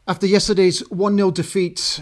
After yesterday's 1-0 defeat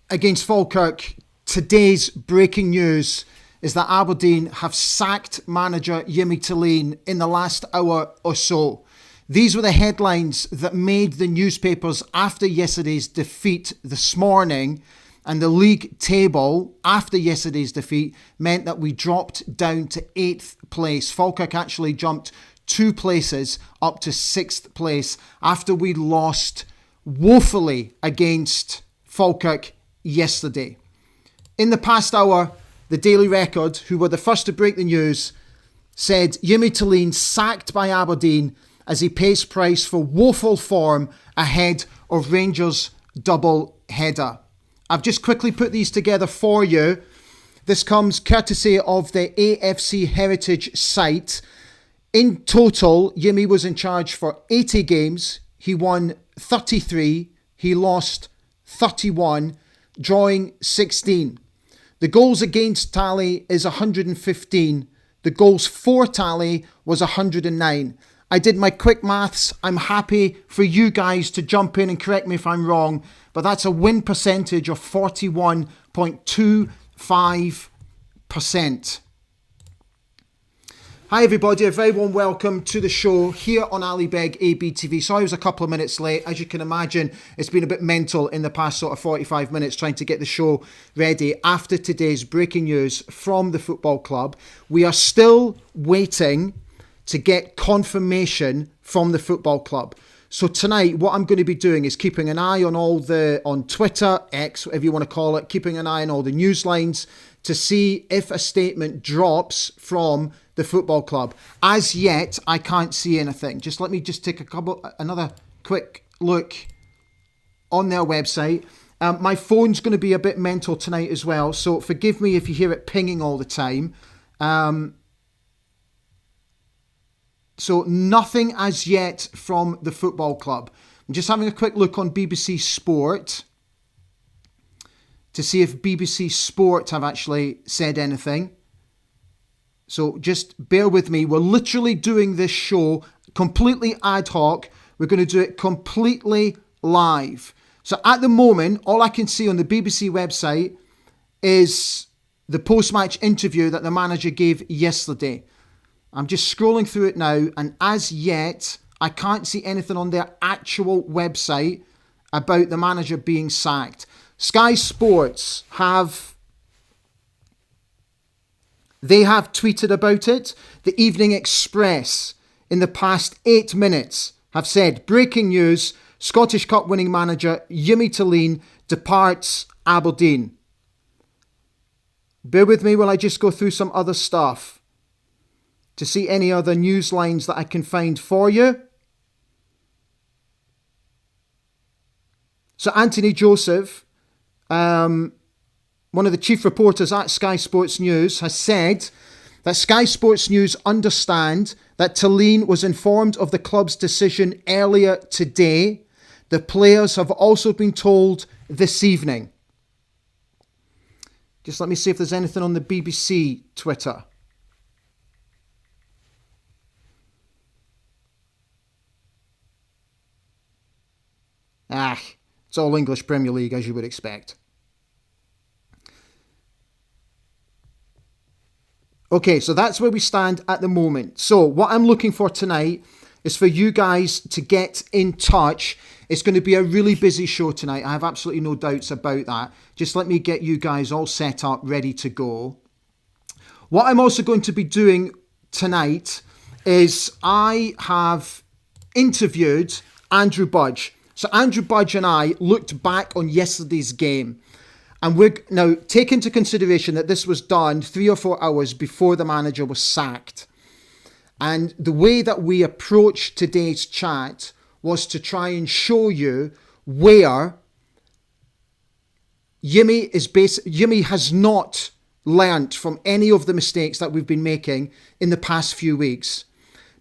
against Falkirk, today's breaking news is that Aberdeen have sacked manager Thelin in the last hour or so. These were the headlines that made the newspapers after yesterday's defeat this morning, and the league table after yesterday's defeat meant that we dropped down to 8th place. Falkirk actually jumped 2 places up to 6th place after we lost woefully against Falkirk yesterday. In the past hour, the Daily Record, who were the first to break the news, said Thelin sacked by Aberdeen as he pays price for woeful form ahead of Rangers' double header. I've just quickly put these together for you. This comes courtesy of the AFC Heritage site. In total, Yimi was in charge for 80 games. He won 33. He lost 31, drawing 16. The goals against tally is 115. The goals for tally was 109. I did my quick maths. I'm happy for you guys to jump in and correct me if I'm wrong, but that's a win percentage of 41.25%. Hi everybody, a very warm welcome to the show here on Ali Beg ABTV. Sorry I was a couple of minutes late. As you can imagine, it's been a bit mental in the past sort of 45 minutes trying to get the show ready after today's breaking news from the football club. We are still waiting to get confirmation from the football club. So tonight, what I'm going to be doing is keeping an eye on on Twitter, X, whatever you want to call it, keeping an eye on all the news lines to see if a statement drops from the football club. As yet, I can't see anything. Let me take another quick look on their website. My phone's going to be a bit mental tonight as well, so forgive me if you hear it pinging all the time. So nothing as yet from the football club. I'm just having a quick look on BBC Sport to see if BBC Sport have actually said anything. So just bear with me. We're literally doing this show completely ad hoc. We're going to do it completely live. So at the moment, all I can see on the BBC website is the post-match interview that the manager gave yesterday. I'm just scrolling through it now, and as yet, I can't see anything on their actual website about the manager being sacked. Sky Sports have tweeted about it. The Evening Express, in the past 8 minutes, have said, breaking news, Scottish Cup winning manager Thelin departs Aberdeen. Bear with me while I just go through some other stuff to see any other news lines that I can find for you. So Anthony Joseph, one of the chief reporters at Sky Sports News, has said that Sky Sports News understand that Thelin was informed of the club's decision earlier today. The players have also been told this evening. Just let me see if there's anything on the BBC Twitter. It's all English Premier League, as you would expect. Okay, so that's where we stand at the moment. So what I'm looking for tonight is for you guys to get in touch. It's going to be a really busy show tonight. I have absolutely no doubts about that. Just let me get you guys all set up, ready to go. What I'm also going to be doing tonight is I have interviewed Andrew Budge. So Andrew Budge and I looked back on yesterday's game, and we're now take into consideration that this was done 3 or 4 hours before the manager was sacked. And the way that we approached today's chat was to try and show you where Yimi has not learnt from any of the mistakes that we've been making in the past few weeks.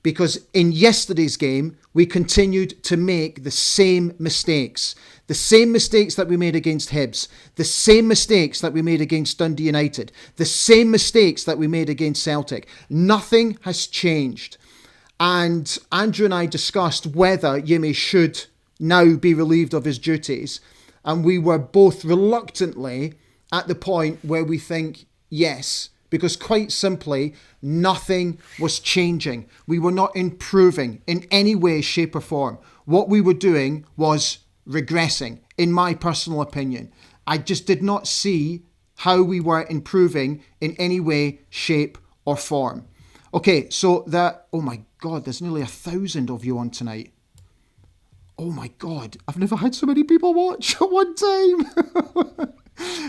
Because in yesterday's game, we continued to make the same mistakes. The same mistakes that we made against Hibs. The same mistakes that we made against Dundee United. The same mistakes that we made against Celtic. Nothing has changed. And Andrew and I discussed whether Yimi should now be relieved of his duties. And we were both reluctantly at the point where we think yes, because quite simply, nothing was changing. We were not improving in any way, shape or form. What we were doing was regressing, in my personal opinion. I just did not see how we were improving in any way, shape or form. Okay, so oh my God, there's nearly 1,000 of you on tonight. Oh my God, I've never had so many people watch at one time.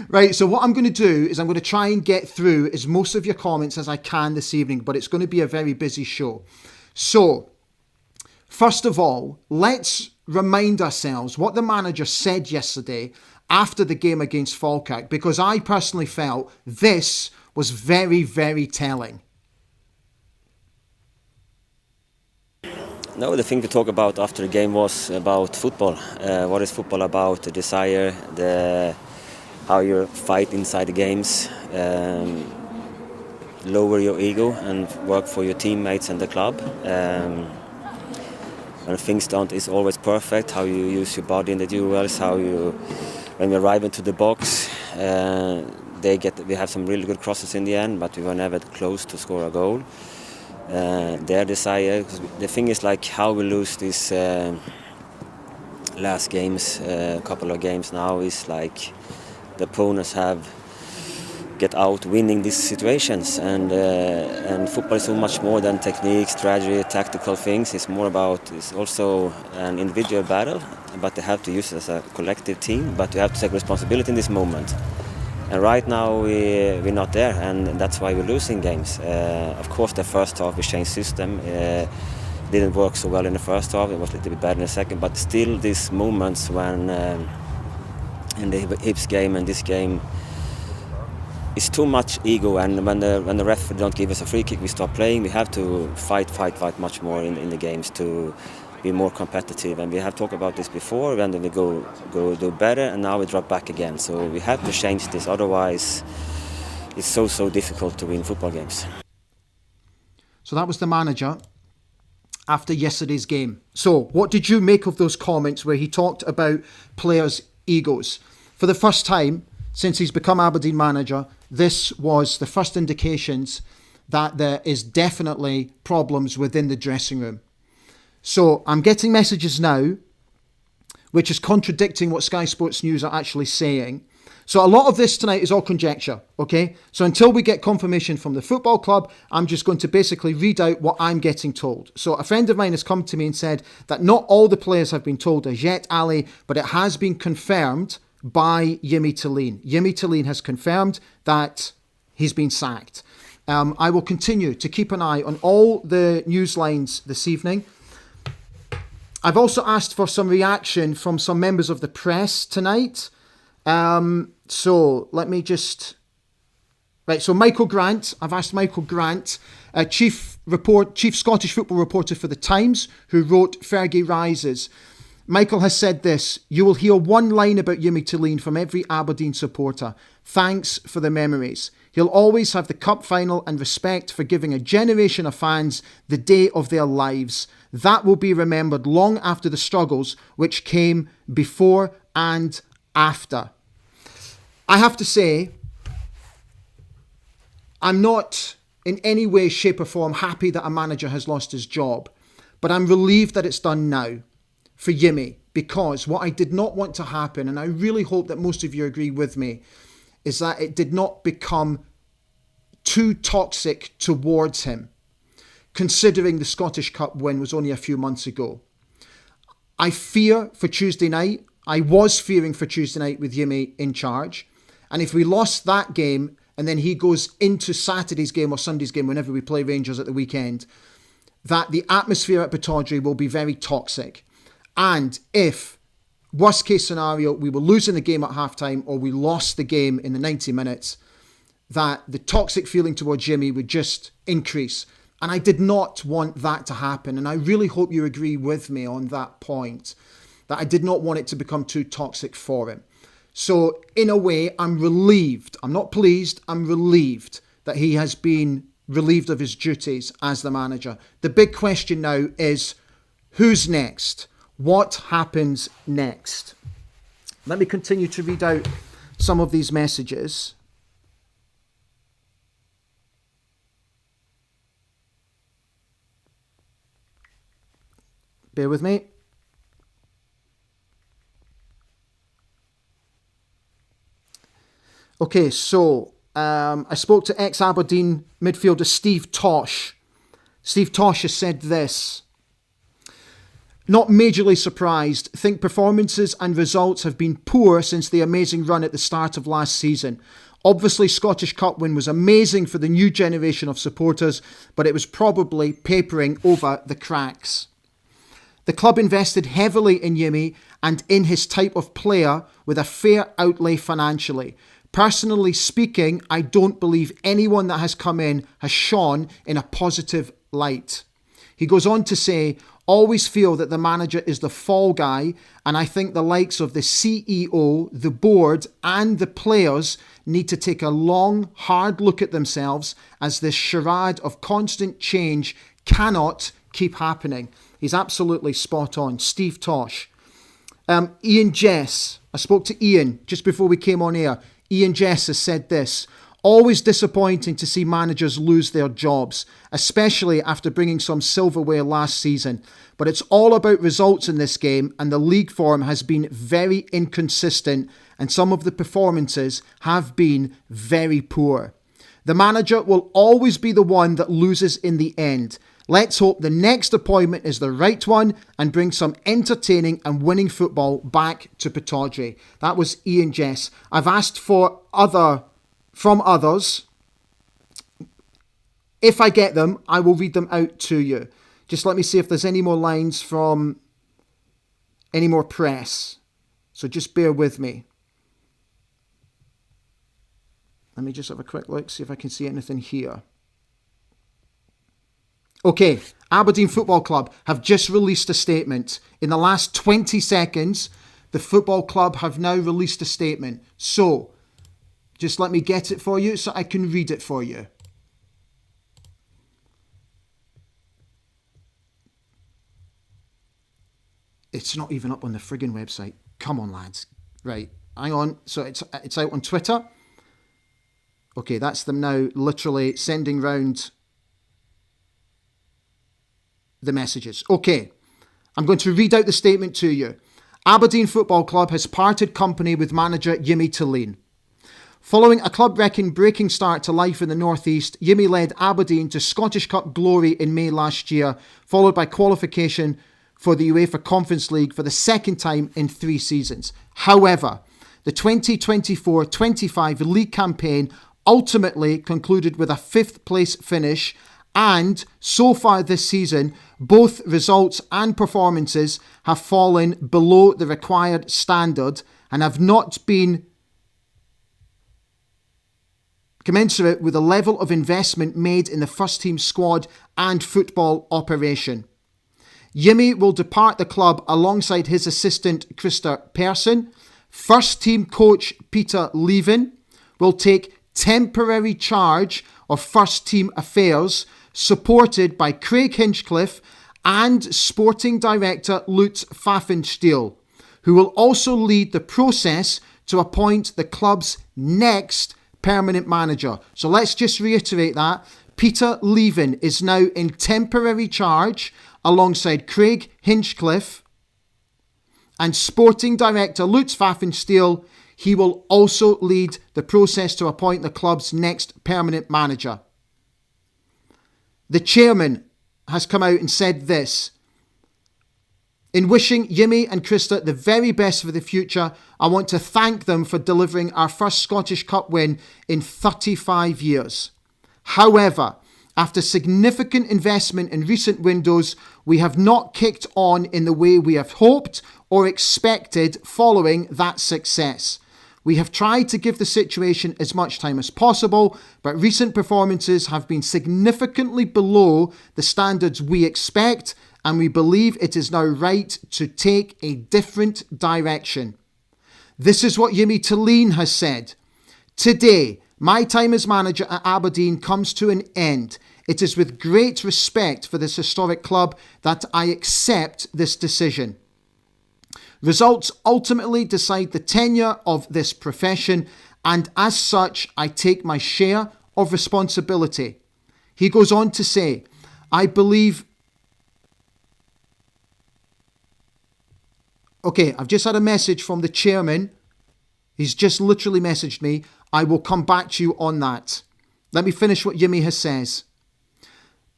Right, so what I'm going to do is I'm going to try and get through as most of your comments as I can this evening, but it's going to be a very busy show. So, first of all, let's remind ourselves what the manager said yesterday after the game against Falkirk, because I personally felt this was very, very telling. No, the thing to talk about after the game was about football. What is football about? The desire, how you fight inside the games, lower your ego and work for your teammates and the club. When things don't is always perfect, how you use your body in the duels, when we arrive into the box, we have some really good crosses in the end, but we were never close to score a goal. Their desire, the thing is like how we lose these last games, a couple of games now, is like the opponents have get out winning these situations, and football is so much more than technique, strategy, tactical things. It's also an individual battle, but they have to use it as a collective team, but you have to take responsibility in this moment. And right now we're not there, and that's why we're losing games. Of course, the first half we changed system. Didn't work so well in the first half. It was a little bit better in the second, but still these moments when in the Hibs game and this game, it's too much ego. And when the ref don't give us a free kick, we stop playing. We have to fight much more in the games to be more competitive, and we have talked about this before, and then we go do better, and now we drop back again. So we have to change this, otherwise it's so difficult to win football games. So that was the manager after yesterday's game. So what did you make of those comments where he talked about players' egos? For the first time since he's become Aberdeen manager, this was the first indications that there is definitely problems within the dressing room. So I'm getting messages now, which is contradicting what Sky Sports News are actually saying. So a lot of this tonight is all conjecture, okay? So until we get confirmation from the football club, I'm just going to basically read out what I'm getting told. So a friend of mine has come to me and said that not all the players have been told as yet, Ali, but it has been confirmed by Jimmy Thelin. Jimmy Thelin has confirmed that he's been sacked. I will continue to keep an eye on all the news lines this evening. I've also asked for some reaction from some members of the press tonight. So let me just... Right, so Michael Grant, I've asked Michael Grant, Chief Scottish football reporter for The Times, who wrote Fergie Rises. Michael has said this: "You will hear one line about Jimmy Thelin from every Aberdeen supporter. Thanks for the memories. He'll always have the cup final and respect for giving a generation of fans the day of their lives. That will be remembered long after the struggles which came before and after." I have to say, I'm not in any way, shape or form happy that a manager has lost his job, but I'm relieved that it's done now for Jimmy, because what I did not want to happen, and I really hope that most of you agree with me, is that it did not become too toxic towards him, considering the Scottish Cup win was only a few months ago. I fear for Tuesday night. I was fearing for Tuesday night with Jimmy in charge. And if we lost that game and then he goes into Saturday's game or Sunday's game, whenever we play Rangers at the weekend, that the atmosphere at Pittodrie will be very toxic. And if, worst case scenario, we were losing the game at halftime or we lost the game in the 90 minutes, that the toxic feeling towards Jimmy would just increase. And I did not want that to happen. And I really hope you agree with me on that point, that I did not want it to become too toxic for him. So in a way, I'm relieved. I'm not pleased. I'm relieved that he has been relieved of his duties as the manager. The big question now is, who's next? What happens next? Let me continue to read out some of these messages. Bear with me. Okay, so I spoke to ex-Aberdeen midfielder Steve Tosh. Steve Tosh has said this. Not majorly surprised. Think performances and results have been poor since the amazing run at the start of last season. Obviously, Scottish Cup win was amazing for the new generation of supporters, but it was probably papering over the cracks. The club invested heavily in Yimi and in his type of player with a fair outlay financially. Personally speaking, I don't believe anyone that has come in has shone in a positive light. He goes on to say, always feel that the manager is the fall guy, and I think the likes of the CEO, the board and the players need to take a long, hard look at themselves, as this charade of constant change cannot keep happening. He's absolutely spot on. Steve Tosh. Ian Jess. I spoke to Ian just before we came on air. Ian Jess has said this. Always disappointing to see managers lose their jobs, especially after bringing some silverware last season. But it's all about results in this game, and the league form has been very inconsistent, and some of the performances have been very poor. The manager will always be the one that loses in the end. Let's hope the next appointment is the right one and bring some entertaining and winning football back to Pittodrie. That was Ian Jess. I've asked from others. If I get them, I will read them out to you. Just let me see if there's any more lines from any more press. So just bear with me. Let me just have a quick look, see if I can see anything here. Okay, Aberdeen Football Club have just released a statement. In the last 20 seconds, the football club have now released a statement. So, just let me get it for you so I can read it for you. It's not even up on the friggin' website. Come on, lads. Right, hang on. So it's out on Twitter. Okay, that's them now literally sending round the messages. Okay, I'm going to read out the statement to you. Aberdeen Football Club has parted company with manager Jimmy Thelin. Following a club-breaking start to life in the North East, Jimmy led Aberdeen to Scottish Cup glory in May last year, followed by qualification for the UEFA Conference League for the second time in 3 seasons. However, the 2024-25 league campaign ultimately concluded with a 5th place finish, and so far this season, both results and performances have fallen below the required standard and have not been commensurate with the level of investment made in the first team squad and football operation. Jimmy will depart the club alongside his assistant Christer Persson. First team coach Peter Thelin will take temporary charge of first team affairs, supported by Craig Hinchcliffe and sporting director Lutz Pfaffenstiel, who will also lead the process to appoint the club's next permanent manager. So let's just reiterate that. Peter Thelin is now in temporary charge alongside Craig Hinchcliffe and sporting director Lutz Pfaffenstiel. He will also lead the process to appoint the club's next permanent manager. The chairman has come out and said this. In wishing Jimmy and Christer the very best for the future, I want to thank them for delivering our first Scottish Cup win in 35 years. However, after significant investment in recent windows, we have not kicked on in the way we have hoped or expected following that success. We have tried to give the situation as much time as possible, but recent performances have been significantly below the standards we expect, and we believe it is now right to take a different direction. This is what Jimmy Thelin has said. Today, my time as manager at Aberdeen comes to an end. It is with great respect for this historic club that I accept this decision. Results ultimately decide the tenure of this profession, and as such, I take my share of responsibility. He goes on to say, I believe... Okay, I've just had a message from the chairman. He's just literally messaged me. I will come back to you on that. Let me finish what Yimi has says.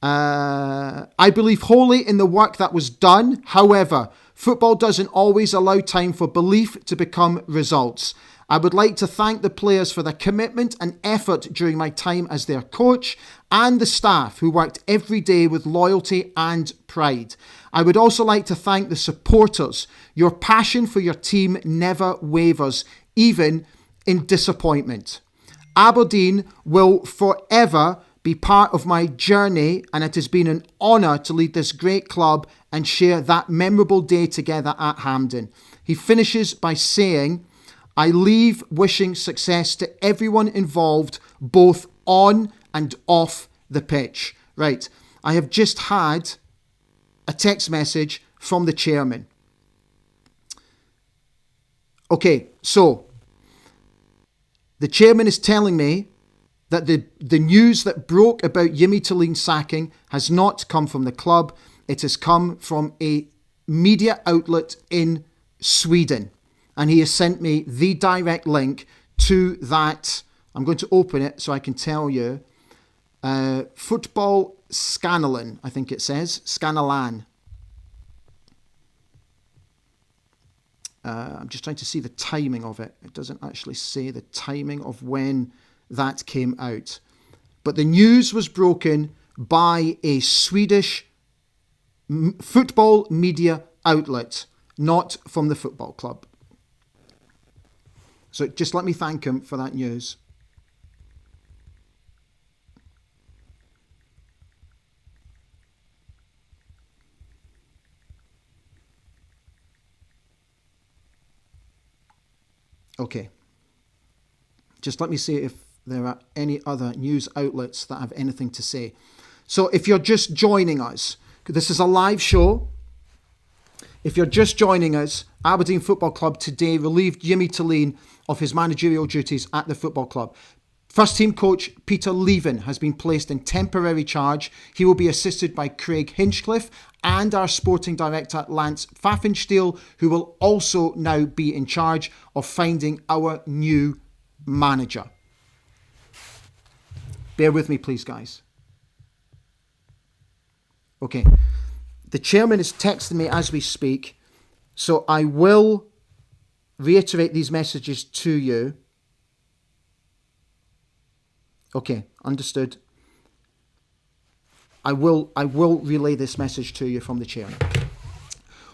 I believe wholly in the work that was done. However, football doesn't always allow time for belief to become results. I would like to thank the players for their commitment and effort during my time as their coach, and the staff who worked every day with loyalty and pride. I would also like to thank the supporters. Your passion for your team never wavers, even in disappointment. Aberdeen will forever be part of my journey, and it has been an honour to lead this great club and share that memorable day together at Hampden. He finishes by saying, I leave wishing success to everyone involved, both on and off the pitch. Right, I have just had a text message from the chairman. Okay, so the chairman is telling me that the news that broke about Jimmy Thelin's sacking has not come from the club. It has come from a media outlet in Sweden. And he has sent me the direct link to that. I'm going to open it so I can tell you. Football Scanalan, I think it says. Scanalan. I'm just trying to see the timing of it. It doesn't actually say the timing of when that came out. But the news was broken by a Swedish football media outlet, not from the football club. So just let me thank him for that news. Okay. Just let me see if there are any other news outlets that have anything to say. So if you're just joining us, this is a live show. If you're just joining us, Aberdeen Football Club today relieved Jimmy Thelin of his managerial duties at the football club. First team coach Peter Leven has been placed in temporary charge. He will be assisted by Craig Hinchcliffe and our sporting director Lance Pfaffenstiel, who will also now be in charge of finding our new manager. Bear with me, please, guys. Okay. The chairman is texting me as we speak, so I will reiterate these messages to you. Okay, understood. I will relay this message to you from the chairman.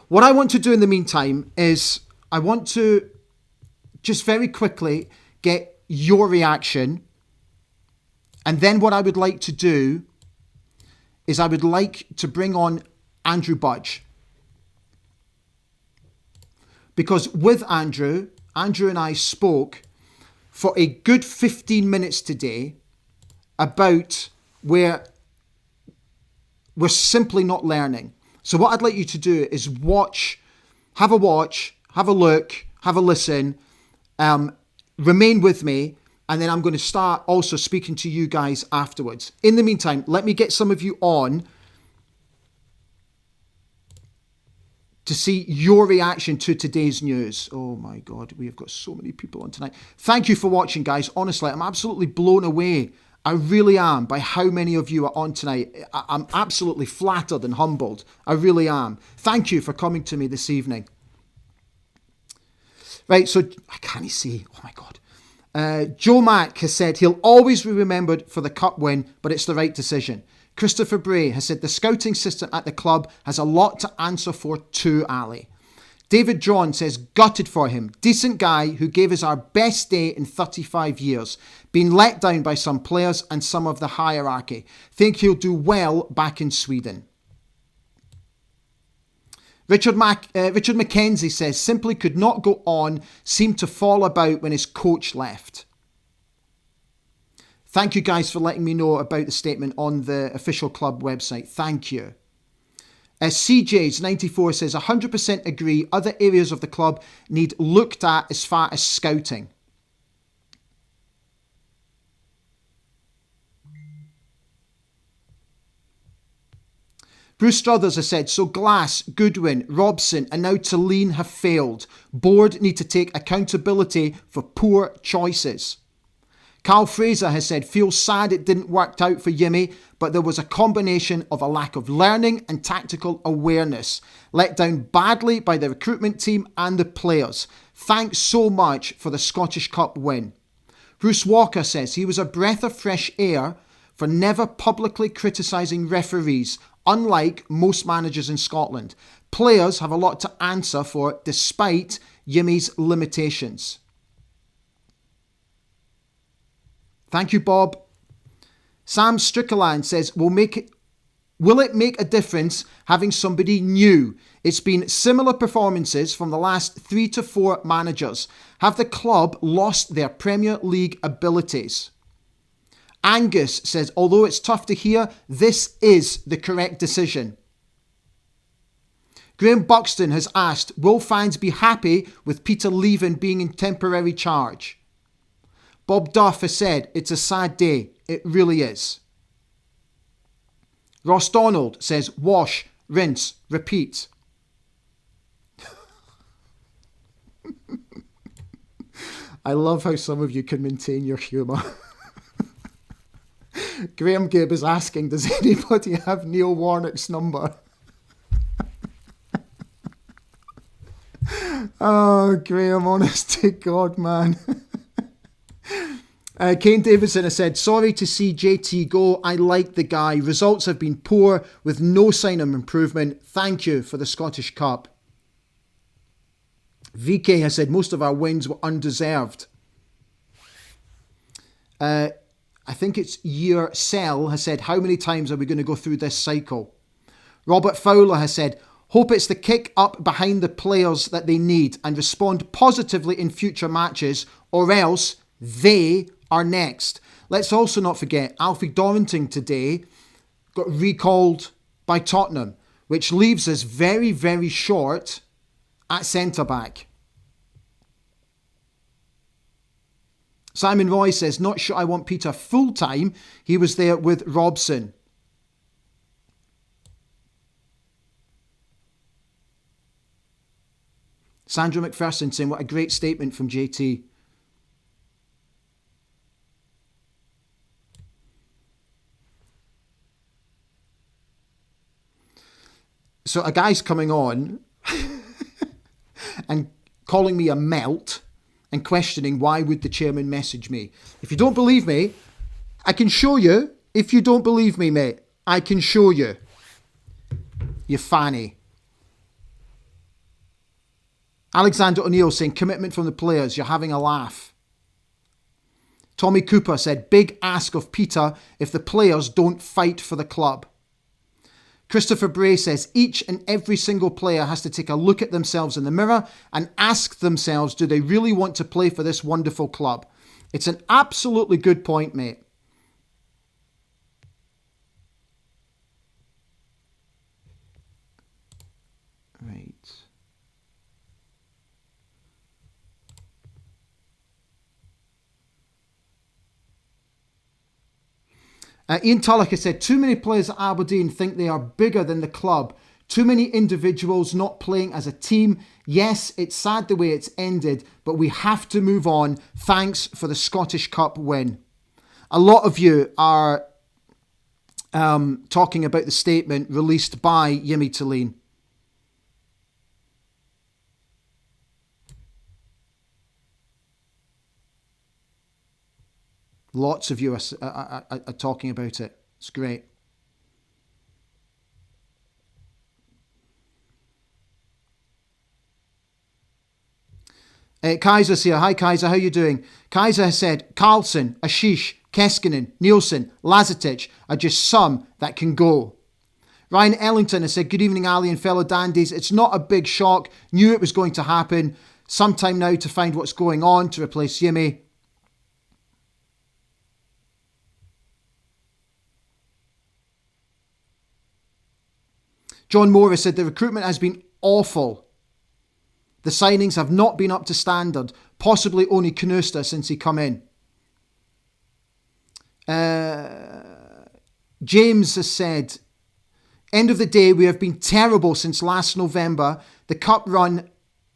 What I want to do in the meantime is I want to just very quickly get your reaction, and then what I would like to do is I would like to bring on Andrew Budge. Because with Andrew and I spoke for a good 15 minutes today about where we're simply not learning. So what I'd like you to do is have a look, have a listen, remain with me, and then I'm going to start also speaking to you guys afterwards. In the meantime, let me get some of you on to see your reaction to today's news. Oh my God, we have got so many people on tonight. Thank you for watching, guys. Honestly, I'm absolutely blown away. I really am by how many of you are on tonight. I'm absolutely flattered and humbled. I really am. Thank you for coming to me this evening. Right, so I can't see. Oh my God. Joe Mack has said he'll always be remembered for the cup win, but it's the right decision. Christopher Bray has said the scouting system at the club has a lot to answer for too, Ali. David John says gutted for him. Decent guy who gave us our best day in 35 years. Been let down by some players and some of the hierarchy. Think he'll do well back in Sweden. Richard Mackenzie says simply could not go on. Seemed to fall about when his coach left. Thank you guys for letting me know about the statement on the official club website. Thank you. CJ's94 says 100% agree. Other areas of the club need looked at as far as scouting. Bruce Struthers has said, so Glass, Goodwin, Robson and now Thelin have failed. Board need to take accountability for poor choices. Carl Fraser has said, feels sad it didn't work out for Yimmy, but there was a combination of a lack of learning and tactical awareness. Let down badly by the recruitment team and the players. Thanks so much for the Scottish Cup win. Bruce Walker says he was a breath of fresh air for never publicly criticising referees, unlike most managers in Scotland. Players have a lot to answer for despite Yimmy's limitations. Thank you, Bob. Sam Strickland says, will it make a difference having somebody new? It's been similar performances from the last 3 to 4 managers. Have the club lost their Premier League abilities? Angus says, although it's tough to hear, this is the correct decision. Graham Buxton has asked, will fans be happy with Peter Leven being in temporary charge? Bob Duff has said, it's a sad day. It really is. Ross Donald says, wash, rinse, repeat. I love how some of you can maintain your humour. Graham Gibb is asking, does anybody have Neil Warnock's number? Oh, Graham, honest to God, man. Kane Davidson has said, sorry to see JT go. I like the guy. Results have been poor with no sign of improvement. Thank you for the Scottish Cup. VK has said most of our wins were undeserved. I think it's Year Cell has said, how many times are we going to go through this cycle? Robert Fowler has said, hope it's the kick up behind the players that they need and respond positively in future matches, or else they are next. Let's also not forget Alfie Dorrington today got recalled by Tottenham, which leaves us very, very short at centre-back. Simon Roy says, not sure I want Peter full-time. He was there with Robson. Sandra McPherson saying, what a great statement from JT. So a guy's coming on and calling me a melt and questioning why would the chairman message me. If you don't believe me, I can show you. If you don't believe me, mate, I can show you. You fanny. Alexander O'Neill saying, commitment from the players, you're having a laugh. Tommy Cooper said, big ask of Peter if the players don't fight for the club. Christopher Bray says, each and every single player has to take a look at themselves in the mirror and ask themselves, do they really want to play for this wonderful club? It's an absolutely good point, mate. Right. Ian Tulloch has said, too many players at Aberdeen think they are bigger than the club. Too many individuals not playing as a team. Yes, it's sad the way it's ended, but we have to move on. Thanks for the Scottish Cup win. A lot of you are talking about the statement released by Jimmy Thelin. Lots of you are talking about it. It's great. Kaiser's here. Hi, Kaiser. How are you doing? Kaiser has said, Carlson, Ashish, Keskinen, Nielsen, Lazetic are just some that can go. Ryan Ellington has said, good evening, Ali and fellow dandies. It's not a big shock. Knew it was going to happen. Sometime now to find what's going on to replace Jimmy. John Morris said the recruitment has been awful. The signings have not been up to standard. Possibly only Knuster since he come in. James has said, end of the day, we have been terrible since last November. The cup run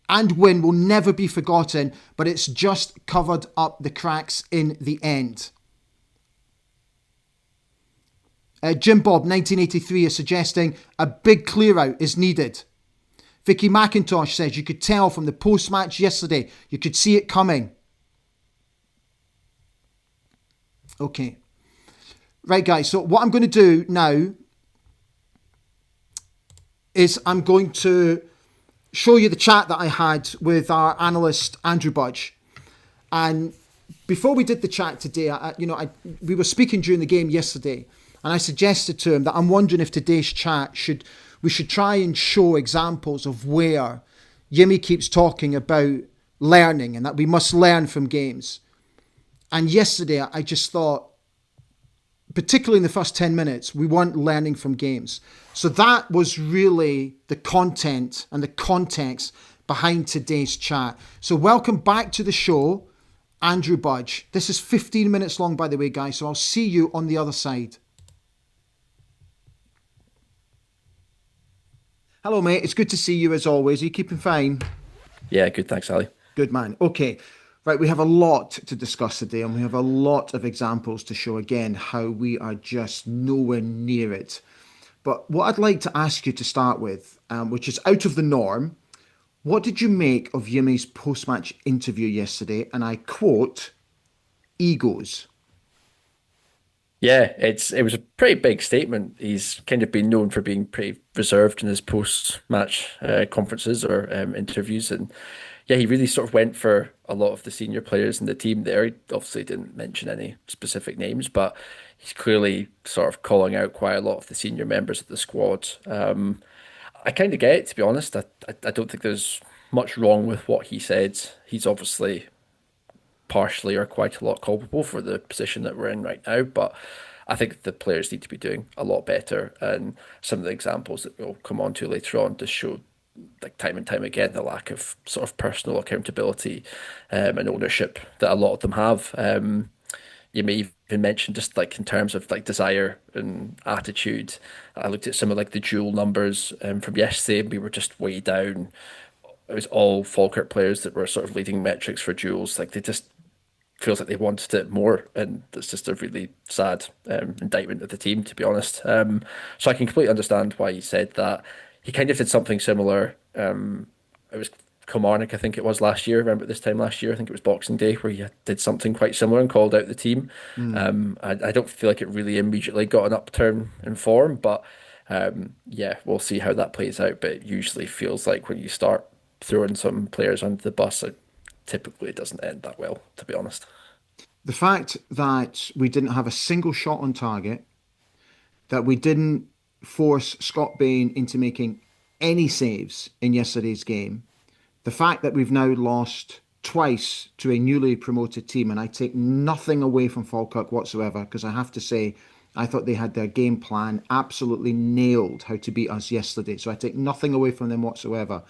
and win will never be forgotten, but it's just covered up the cracks in the end. Jim Bob, 1983, is suggesting a big clear-out is needed. Vicky McIntosh says you could tell from the post-match yesterday, you could see it coming. Okay. Right, guys, so what I'm going to do now is I'm going to show you the chat that I had with our analyst, Andrew Budge. And before we did the chat today, we were speaking during the game yesterday, and I suggested to him that I'm wondering if today's chat we should try and show examples of where Jimmy keeps talking about learning and that we must learn from games. And yesterday, I just thought, particularly in the first 10 minutes, we weren't learning from games. So that was really the content and the context behind today's chat. So welcome back to the show, Andrew Budge. This is 15 minutes long, by the way, guys, so I'll see you on the other side. Hello, mate. It's good to see you as always. Are you keeping fine? Yeah, good. Thanks, Ali. Good, man. Okay. Right, we have a lot to discuss today, and we have a lot of examples to show again how we are just nowhere near it. But what I'd like to ask you to start with, which is out of the norm, what did you make of Jimmy's post-match interview yesterday? And I quote, egos. Yeah, it was a pretty big statement. He's kind of been known for being pretty reserved in his post-match conferences or interviews, and yeah, he really sort of went for a lot of the senior players in the team there. He obviously didn't mention any specific names, but he's clearly sort of calling out quite a lot of the senior members of the squad. I kind of get it, to be honest. I don't think there's much wrong with what he said. He's obviously partially or quite a lot culpable for the position that we're in right now, but I think the players need to be doing a lot better, and some of the examples that we'll come on to later on just show, like, time and time again, the lack of sort of personal accountability and ownership that a lot of them have. You may even mention, just like in terms of like desire and attitude, I looked at some of like the dual numbers from yesterday, and we were just way down. It was all Falkirk players that were sort of leading metrics for duels. Like, they just feels like they wanted it more, and it's just a really sad indictment of the team, to be honest. So I can completely understand why he said that. He kind of did something similar. It was Kilmarnock, I think it was last year. Remember this time last year, I think it was Boxing Day, where he did something quite similar and called out the team. I don't feel like it really immediately got an upturn in form, but yeah, we'll see how that plays out. But it usually feels like when you start throwing some players under the bus, it typically doesn't end that well, to be honest. The fact that we didn't have a single shot on target, that we didn't force Scott Bain into making any saves in yesterday's game, the fact that we've now lost twice to a newly promoted team, and I take nothing away from Falkirk whatsoever, because I have to say, I thought they had their game plan absolutely nailed how to beat us yesterday. So I take nothing away from them whatsoever.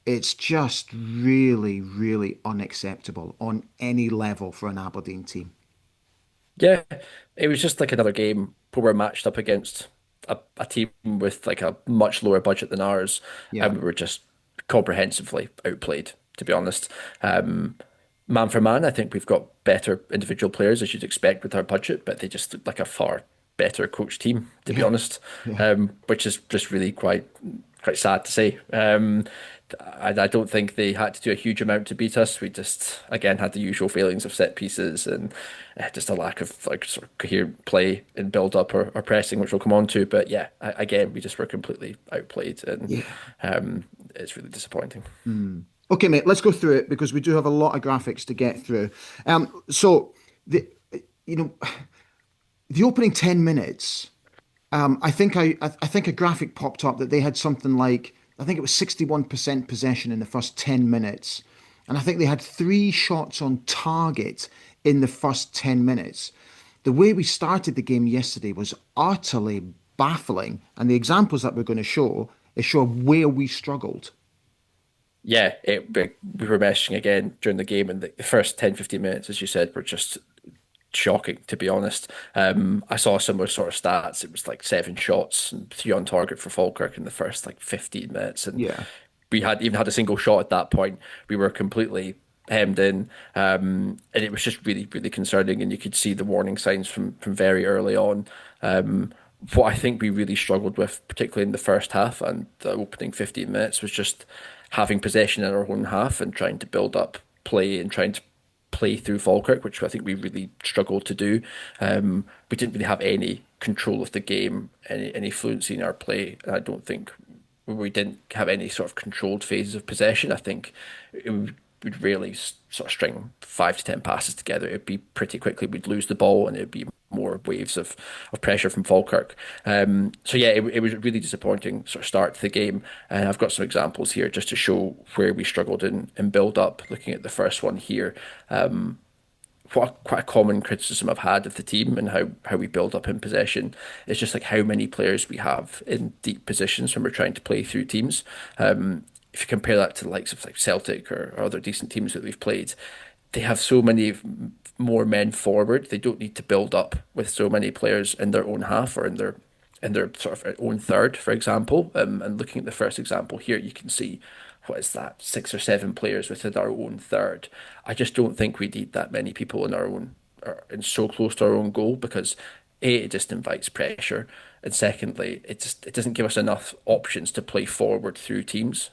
It's just really, really unacceptable on any level for an Aberdeen team. Yeah, it was just like another game where we're matched up against a team with like a much lower budget than ours, Yeah. and we were just comprehensively outplayed, to be honest. Man for man, I think we've got better individual players, as you'd expect with our budget, but they just look like a far better coached team, to be honest, which is just really quite sad to say. I don't think they had to do a huge amount to beat us. We just, again, had the usual failings of set pieces and just a lack of like sort of coherent play in build up or pressing, which we'll come on to. But yeah, again, we just were completely outplayed, and it's really disappointing. Okay, mate, let's go through it, because we do have a lot of graphics to get through. So the opening 10 minutes, I think a graphic popped up that they had something like, I think it was 61% possession in the first 10 minutes. And I think they had 3 shots on target in the first 10 minutes. The way we started the game yesterday was utterly baffling. And the examples that we're going to show where we struggled. Yeah, we were meshing again during the game, and the first 10, 15 minutes, as you said, were just shocking, to be honest. I saw similar sort of stats. It was like 7 shots and 3 on target for Falkirk in the first like 15 minutes. And Yeah. we had even had a single shot at that point. We were completely hemmed in. And it was just really, really concerning. And you could see the warning signs from very early on. What I think we really struggled with, particularly in the first half and the opening 15 minutes, was just having possession in our own half and trying to build up play and trying to play through Falkirk, which I think we really struggled to do. We didn't really have any control of the game, any fluency in our play. I don't think we didn't have any sort of controlled phases of possession. I think we'd rarely sort of string 5 to 10 passes together. It'd be pretty quickly we'd lose the ball, and it'd be more waves of pressure from Falkirk. So yeah, it was a really disappointing sort of start to the game. And I've got some examples here just to show where we struggled in build up. Looking at the first one here, quite a common criticism I've had of the team and how we build up in possession is just like how many players we have in deep positions when we're trying to play through teams. If you compare that to the likes of like Celtic or other decent teams that we've played, they have so many more men forward. They don't need to build up with so many players in their own half or in their sort of own third, for example. And looking at the first example here, you can see what is that, 6 or 7 players within our own third. I just don't think we need that many people in our own and so close to our own goal because A, it just invites pressure, and secondly, it doesn't give us enough options to play forward through teams.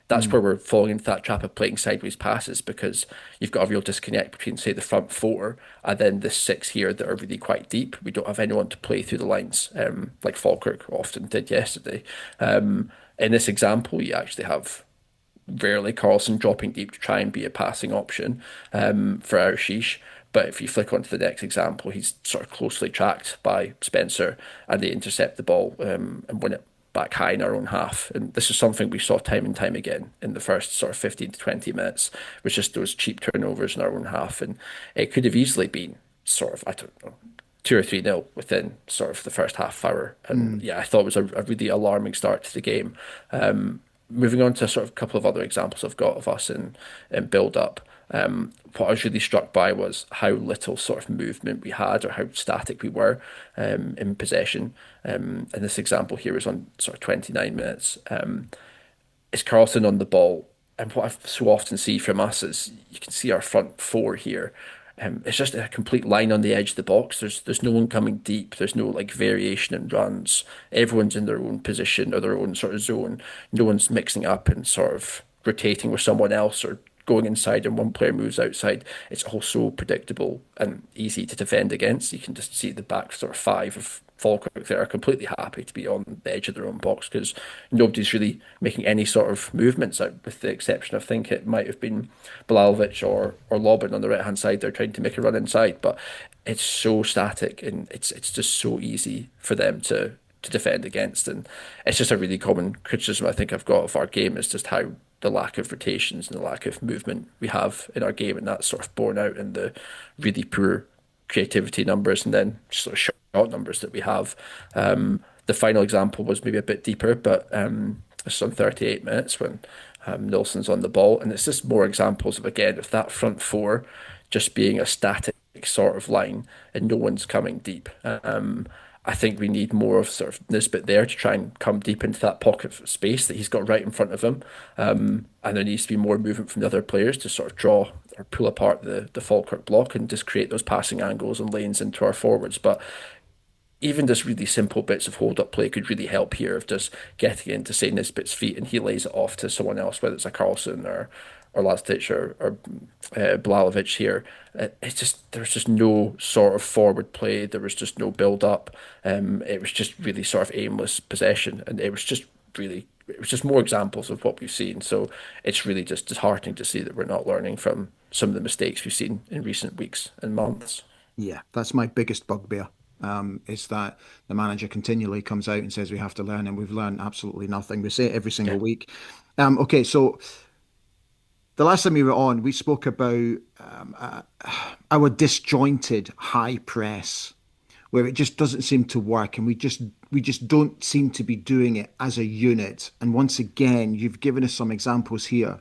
That's where we're falling into that trap of playing sideways passes because you've got a real disconnect between, say, the front four and then the 6 here that are really quite deep. We don't have anyone to play through the lines, like Falkirk often did yesterday. In this example, you actually have rarely Carlson dropping deep to try and be a passing option for Arshish. But if you flick onto the next example, he's sort of closely tracked by Spencer and they intercept the ball and win it back high in our own half. And this is something we saw time and time again in the first sort of 15 to 20 minutes, was just those cheap turnovers in our own half. And it could have easily been sort of, I don't know, 2 or 3 nil within sort of the first half hour. And yeah, I thought it was a really alarming start to the game. Moving on to sort of a couple of other examples I've got of us in build up. What I was really struck by was how little sort of movement we had or how static we were in possession. And this example here is on sort of 29 minutes. It's Carlson on the ball. And what I so often see from us is you can see our front four here. It's just a complete line on the edge of the box. There's no one coming deep. There's no like variation in runs. Everyone's in their own position or their own sort of zone. No one's mixing up and sort of rotating with someone else or going inside and one player moves outside. It's all so predictable and easy to defend against. You can just see the back sort of 5 of Falkirk there are completely happy to be on the edge of their own box because nobody's really making any sort of movements out, with the exception, I think it might have been Bilalovic or Lobin on the right hand side. They're trying to make a run inside, but it's so static and it's just so easy for them to defend against. And it's just a really common criticism I think I've got of our game is just how the lack of rotations and the lack of movement we have in our game, and that's sort of borne out in the really poor creativity numbers and then sort of shot numbers that we have. The final example was maybe a bit deeper, but it's on 38 minutes when Nilsson's on the ball, and it's just more examples of, again, of that front four just being a static sort of line and no one's coming deep. I think we need more of sort of Nisbet there to try and come deep into that pocket of space that he's got right in front of him. And there needs to be more movement from the other players to sort of draw or pull apart the Falkirk block and just create those passing angles and lanes into our forwards. But even just really simple bits of hold-up play could really help here, of just getting into, say, Nisbet's feet and he lays it off to someone else, whether it's a Carlson or Lastic or Bilalovic here. It's just, there was just no sort of forward play. There was just no build up. It was just really sort of aimless possession, and it was just more examples of what we've seen. So it's really just disheartening to see that we're not learning from some of the mistakes we've seen in recent weeks and months. Yeah, that's my biggest bugbear. Is that the manager continually comes out and says we have to learn, and we've learned absolutely nothing. We say it every single week. Okay, so the last time we were on, we spoke about our disjointed high press. where it just doesn't seem to work, and we just don't seem to be doing it as a unit. And once again, you've given us some examples here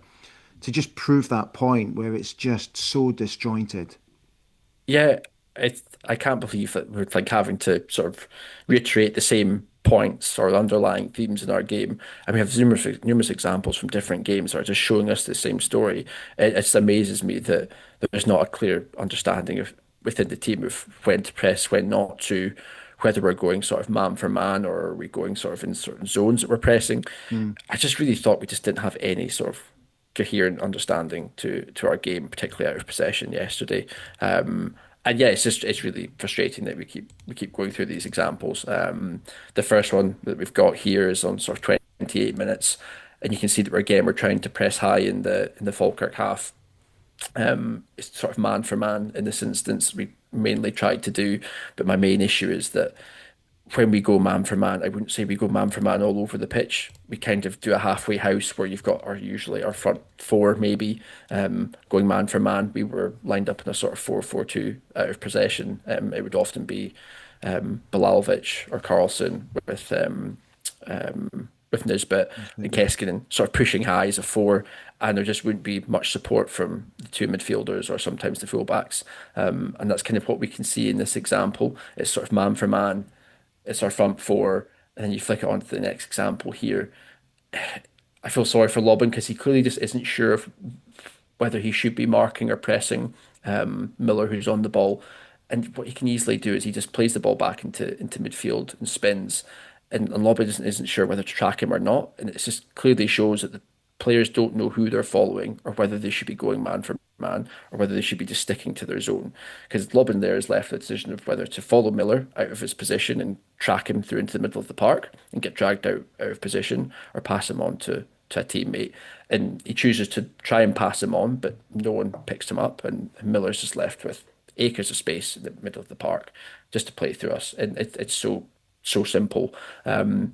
to just prove that point where it's just so disjointed. Yeah, I can't believe that we're like having to sort of reiterate the same points or underlying themes in our game. And we have numerous examples from different games that are just showing us the same story. It just amazes me that there's not a clear understanding of within the team of when to press, when not to, whether we're going sort of man for man or are we going sort of in certain zones that we're pressing. Mm. I just really thought we just didn't have any sort of coherent understanding to our game, particularly out of possession yesterday. And yeah, it's really frustrating that we keep going through these examples. The first one that we've got here is on sort of 28 minutes, and you can see that we're trying to press high in the Falkirk half. It's sort of man for man in this instance. We mainly tried to do, but my main issue is that when we go man for man, I wouldn't say we go man for man all over the pitch. We kind of do a halfway house where you've got usually our front four maybe going man for man. We were lined up in a sort of 4-4-2 out of possession. It would often be Bilalovic or Carlson with Nisbet and Keskinen sort of pushing high as a four, and there just wouldn't be much support from the two midfielders or sometimes the fullbacks. And that's kind of what we can see in this example. It's sort of man for man, it's our front four, and then you flick it on to the next example here. I feel sorry for Lobban because he clearly just isn't sure of whether he should be marking or pressing Miller, who's on the ball. And what he can easily do is he just plays the ball back into midfield and spins. And Lobban isn't sure whether to track him or not. And it just clearly shows that the players don't know who they're following or whether they should be going man for man or whether they should be just sticking to their zone. Because Lobban there is left the decision of whether to follow Miller out of his position and track him through into the middle of the park and get dragged out of position or pass him on to a teammate. And he chooses to try and pass him on, but no one picks him up. And Miller's just left with acres of space in the middle of the park just to play through us. And it's so simple. The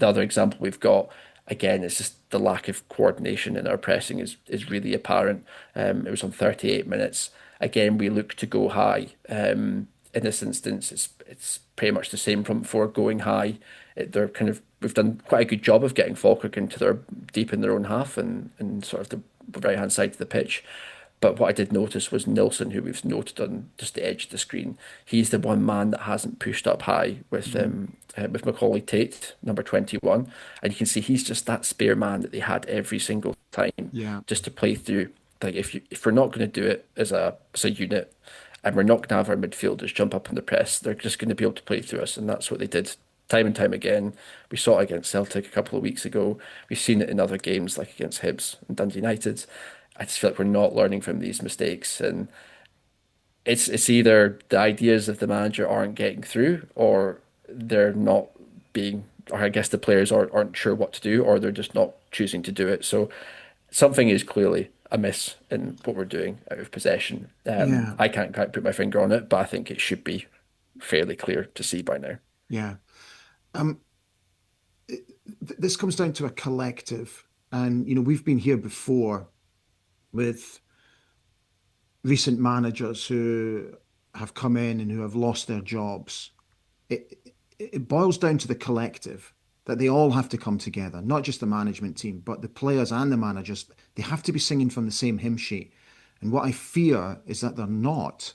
other example we've got, again, it's just the lack of coordination in our pressing is really apparent. It was on 38 minutes. Again, we look to go high. In this instance, it's pretty much the same front four going high. We've done quite a good job of getting Falkirk into their deep in their own half and sort of the right hand side of the pitch. But what I did notice was Nilsson, who we've noted on just the edge of the screen. He's the one man that hasn't pushed up high with Macaulay Tate, number 21, and you can see he's just that spare man that they had every single time, Yeah. just to play through. Like if we're not going to do it as a unit, and we're not going to have our midfielders jump up in the press, they're just going to be able to play through us, and that's what they did time and time again. We saw it against Celtic a couple of weeks ago. We've seen it in other games like against Hibs and Dundee United. I just feel like we're not learning from these mistakes, and it's either the ideas of the manager aren't getting through, or they're not being, or I guess the players aren't sure what to do, or they're just not choosing to do it. So something is clearly amiss in what we're doing out of possession. Yeah. I can't quite put my finger on it, but I think it should be fairly clear to see by now. Yeah. Um, this comes down to a collective, and we've been here before with recent managers who have come in and who have lost their jobs. It boils down to the collective that they all have to come together, not just the management team, but the players and the managers. They have to be singing from the same hymn sheet. And what I fear is that they're not,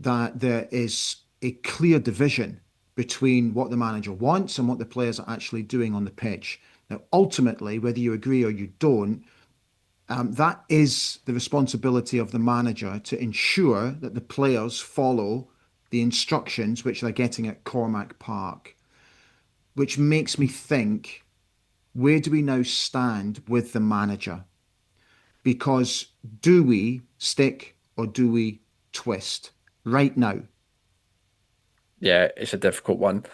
that there is a clear division between what the manager wants and what the players are actually doing on the pitch. Now, ultimately, whether you agree or you don't, that is the responsibility of the manager to ensure that the players follow the instructions which they're getting at Cormack Park, which makes me think, where do we now stand with the manager? Because do we stick or do we twist right now? Yeah, it's a difficult one.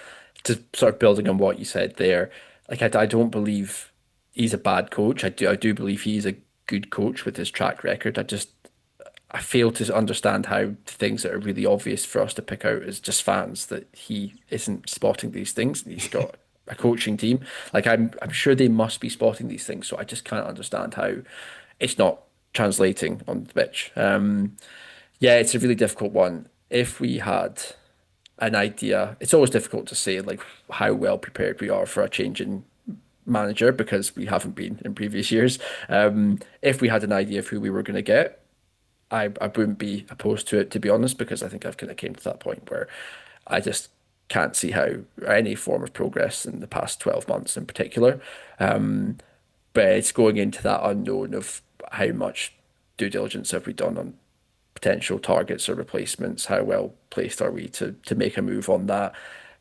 To sort of building on what you said there, like I don't believe he's a bad coach. I do believe he's a good coach with his track record. I fail to understand how things that are really obvious for us to pick out as just fans that he isn't spotting these things. He's got a coaching team. Like I'm sure they must be spotting these things. So I just can't understand how it's not translating on the pitch. Yeah, it's a really difficult one. If we had an idea. It's always difficult to say like how well prepared we are for a change in manager because we haven't been in previous years. If we had an idea of who we were going to get, I wouldn't be opposed to it, to be honest, because I think I've kind of came to that point where I just can't see how any form of progress in the past 12 months in particular. But it's going into that unknown of how much due diligence have we done on potential targets or replacements? How well placed are we to make a move on that?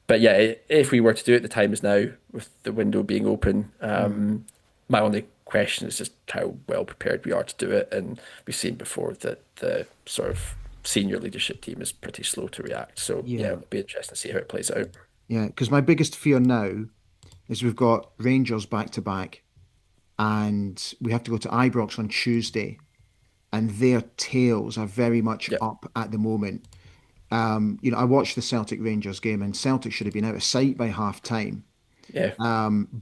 But yeah, if we were to do it, the time is now with the window being open. My only question is just how well prepared we are to do it. And we've seen before that the sort of senior leadership team is pretty slow to react. So yeah, it'll be interesting to see how it plays out. Yeah, because my biggest fear now is we've got Rangers back to back, and we have to go to Ibrox on Tuesday, and their tails are very much Yeah, up at the moment. I watched the Celtic Rangers game, and Celtic should have been out of sight by half time. yeah,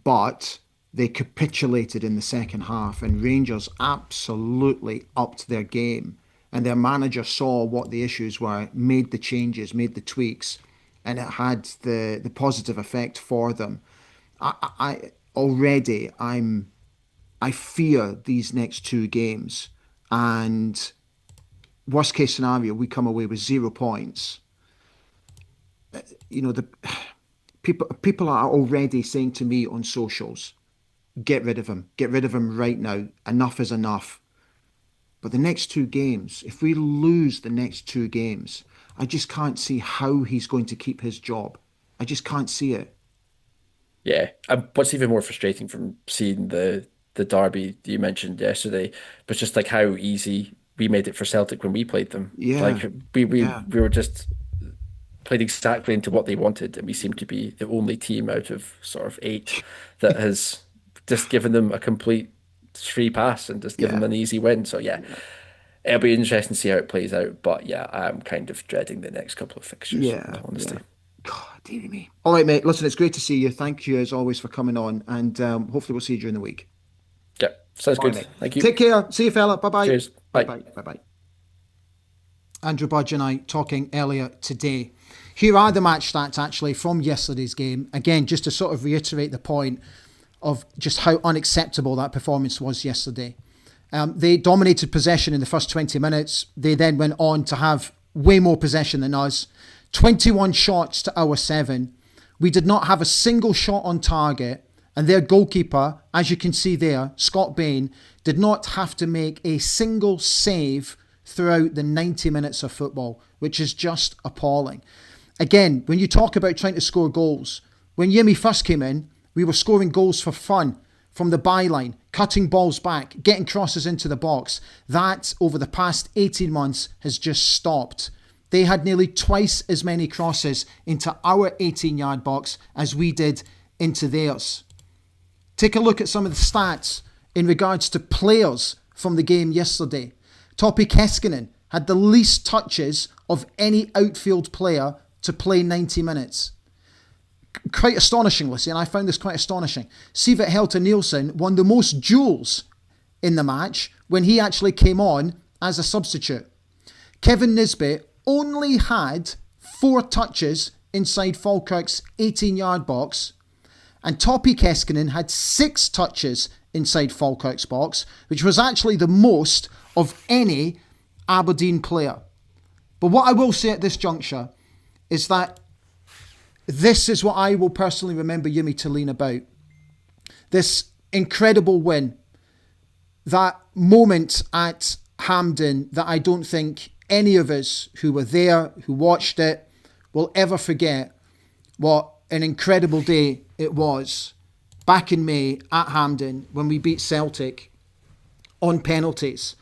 But they capitulated in the second half, and Rangers absolutely upped their game. And their manager saw what the issues were, made the changes, made the tweaks, and it had the positive effect for them. I already I fear these next two games, and worst case scenario, we come away with 0 points. The people are already saying to me on socials, get rid of him right now. Enough is enough. But the next two games, if we lose the next two games, I just can't see how he's going to keep his job. I just can't see it. yeah. And what's even more frustrating from seeing the derby that you mentioned yesterday was just like how easy we made it for Celtic when we played them. Yeah, Like we we yeah, we were just played exactly into what they wanted, and we seem to be the only team out of sort of eight that has just given them a complete free pass and just given yeah, them an easy win. So yeah, it'll be interesting to see how it plays out. But yeah, I'm kind of dreading the next couple of fixtures, yeah, yeah. honestly. God, dearie me. All right, mate. Listen, it's great to see you. Thank you as always for coming on, and hopefully we'll see you during the week. Yeah, sounds All right, good. mate. Thank you. Take care. See you, fella. Bye bye. Cheers. Bye Bye. bye. Bye bye. Andrew Budge and I talking earlier today. Here are the match stats actually from yesterday's game. Again, just to sort of reiterate the point of just how unacceptable that performance was yesterday. They dominated possession in the first 20 minutes. They then went on to have way more possession than us. 21 shots to our 7. We did not have a single shot on target. And their goalkeeper, as you can see there, Scott Bain, did not have to make a single save throughout the 90 minutes of football, which is just appalling. Again, when you talk about trying to score goals, when Yimi first came in, we were scoring goals for fun from the byline, cutting balls back, getting crosses into the box. That, over the past 18 months, has just stopped. They had nearly twice as many crosses into our 18-yard box as we did into theirs. Take a look at some of the stats in regards to players from the game yesterday. Topi Keskinen had the least touches of any outfield player to play 90 minutes. Quite astonishing, Lucy, and I found this quite astonishing. Sivert Helter Nielsen won the most duels in the match when he actually came on as a substitute. Kevin Nisbet only had 4 touches inside Falkirk's 18-yard box, and Topi Keskinen had 6 touches inside Falkirk's box, which was actually the most of any Aberdeen player. But what I will say at this juncture is that this is what I will personally remember Yumi Thelin about. This incredible win, that moment at Hampden that I don't think any of us who were there, who watched it, will ever forget. What an incredible day it was back in May at Hampden when we beat Celtic on penalties.